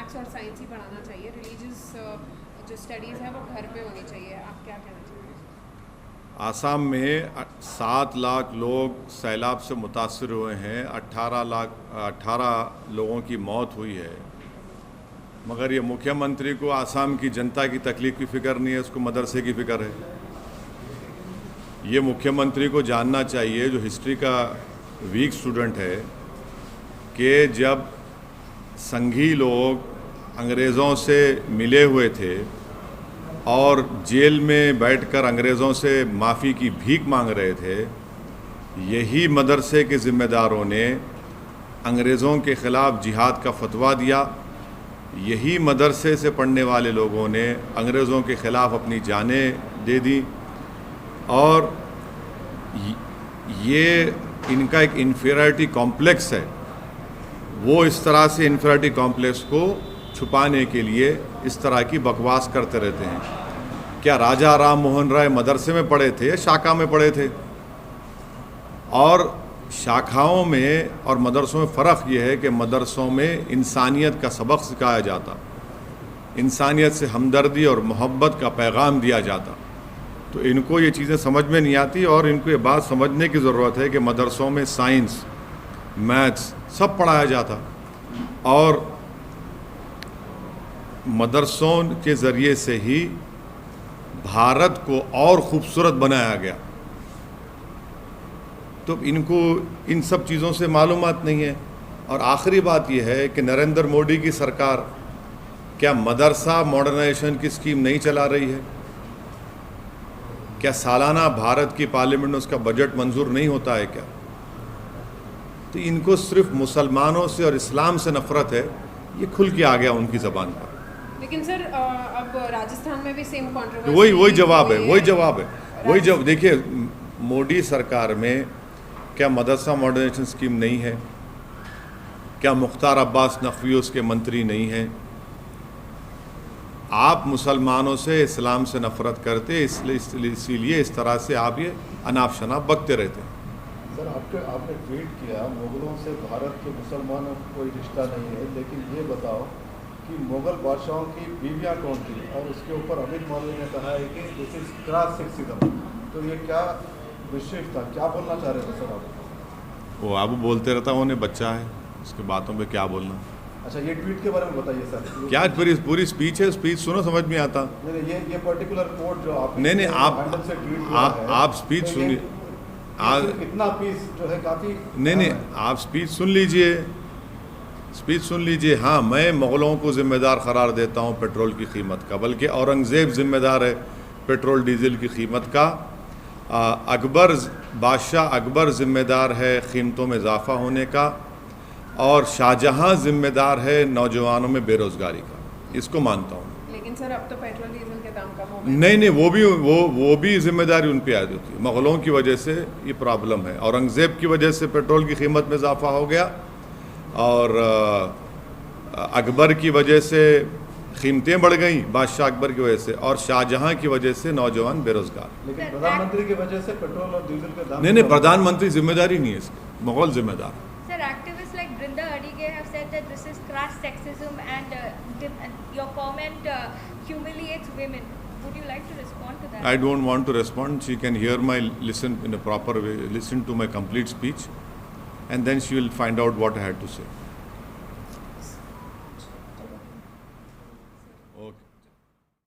Maths और science ही पढ़ाना चाहिए, रिलीजियस जो स्टडीज़ है वो घर पे होनी चाहिए। आप क्या कहना चाहिए? आसाम में 7 लाख लोग सैलाब से मुतासर हुए हैं, 18 लोगों की मौत हुई है, मगर ये मुख्यमंत्री को आसाम की जनता की तकलीफ की फ़िक्र नहीं है, उसको मदरसे की फ़िक्र है। ये मुख्यमंत्री को जानना चाहिए, जो हिस्ट्री का वीक स्टूडेंट है, कि जब संघी लोग अंग्रेज़ों से मिले हुए थे और जेल में बैठकर अंग्रेज़ों से माफ़ी की भीख मांग रहे थे, यही मदरसे के ज़िम्मेदारों ने अंग्रेज़ों के ख़िलाफ़ जिहाद का फतवा दिया। यही मदरसे से पढ़ने वाले लोगों ने अंग्रेज़ों के ख़िलाफ़ अपनी जानें दे दी, और ये इनका एक इन्फीरियरिटी कॉम्प्लेक्स है। वो इस तरह से इन्फीरियरिटी कॉम्प्लेक्स को छुपाने के लिए इस तरह की बकवास करते रहते हैं। क्या राजा राम मोहन राय मदरसे में पढ़े थे या शाखा में पढ़े थे? और शाखाओं में और मदरसों में फ़र्क ये है कि मदरसों में इंसानियत का सबक सिखाया जाता, इंसानियत से हमदर्दी और मोहब्बत का पैगाम दिया जाता। तो इनको ये चीज़ें समझ में नहीं आती, और इनको ये बात समझने की ज़रूरत है कि मदरसों में साइंस, मैथ्स सब पढ़ाया जाता, और मदरसों के ज़रिए से ही भारत को और ख़ूबसूरत बनाया गया। तो इनको इन सब चीज़ों से मालूमात नहीं है। और आखिरी बात यह है कि नरेंद्र मोदी की सरकार क्या मदरसा मॉडर्नाइजेशन की स्कीम नहीं चला रही है? क्या सालाना भारत की पार्लियामेंट में उसका बजट मंजूर नहीं होता है क्या? तो इनको सिर्फ मुसलमानों से और इस्लाम से नफ़रत है, ये खुल के आ गया उनकी ज़बान पर। लेकिन सर अब राजस्थान में भी सेम कंट्रोवर्सी, वही जवाब है। देखिए, मोदी सरकार में क्या मदरसा मॉडर्नाइजेशन स्कीम नहीं है? क्या मुख्तार अब्बास नकवी उसके मंत्री नहीं हैं? आप मुसलमानों से, इस्लाम से नफ़रत करते, इसीलिए इस तरह से आप ये अनाप शनाप बकते रहते हैं। सर, आपने ट्वीट किया मुग़लों से भारत के मुसलमानों का कोई रिश्ता नहीं है, लेकिन ये बताओ कि मुग़ल बादशाहों की बीवियाँ कौन थी? और उसके ऊपर अमित मौलवी ने कहा है कि दिस इज क्रॉस सेक्सिज्म। तो ये क्या विशेष था, क्या बोलना चाह रहे थे सर आप? वो आप बोलते रहता, उन्हें बच्चा है, उसके बातों पे क्या बोलना। अच्छा, ये ट्वीट के बारे में बताइए सर। क्या पूरी स्पीच है? स्पीच सुनो, समझ में आता। नहीं, ये पर्टिकुलर कोट जो आप आप स्पीच सुनिए। इतना पीस जो है काफ़ी। नहीं, आप स्पीच सुन लीजिए। हाँ, मैं मुग़लों को ज़िम्मेदार करार देता हूँ पेट्रोल की कीमत का, बल्कि औरंगज़ेब ज़िम्मेदार है पेट्रोल डीज़ल की कीमत का। बादशाह अकबर ज़िम्मेदार है कीमतों में इजाफ़ा होने का, और शाहजहाँ ज़िम्मेदार है नौजवानों में बेरोज़गारी का। इसको मानता हूँ। लेकिन सर अब तो पेट्रोल डीजल के दाम कम हो गए। नहीं, वो भी जिम्मेदारी उन पे आ जाती है। मुग़लों की वजह से ये प्रॉब्लम है। औरंगज़ेब की वजह से पेट्रोल की कीमत में इजाफा हो गया, और अकबर की वजह से कीमतें बढ़ गई, बादशाह अकबर की वजह से, और शाहजहाँ की वजह से नौजवान बेरोज़गार। लेकिन प्रधानमंत्री की वजह से पेट्रोल और डीजल के दाम। नहीं, प्रधानमंत्री जिम्मेदारी नहीं है इसकी, मुग़ल जिम्मेदार। Sir, activists like Brinda Adige have said that this is crass sexism and your comment humiliates women. Would you like to respond to that? I don't want to respond. She can listen in a proper way, listen to my complete speech, and then she will find out what I had to say.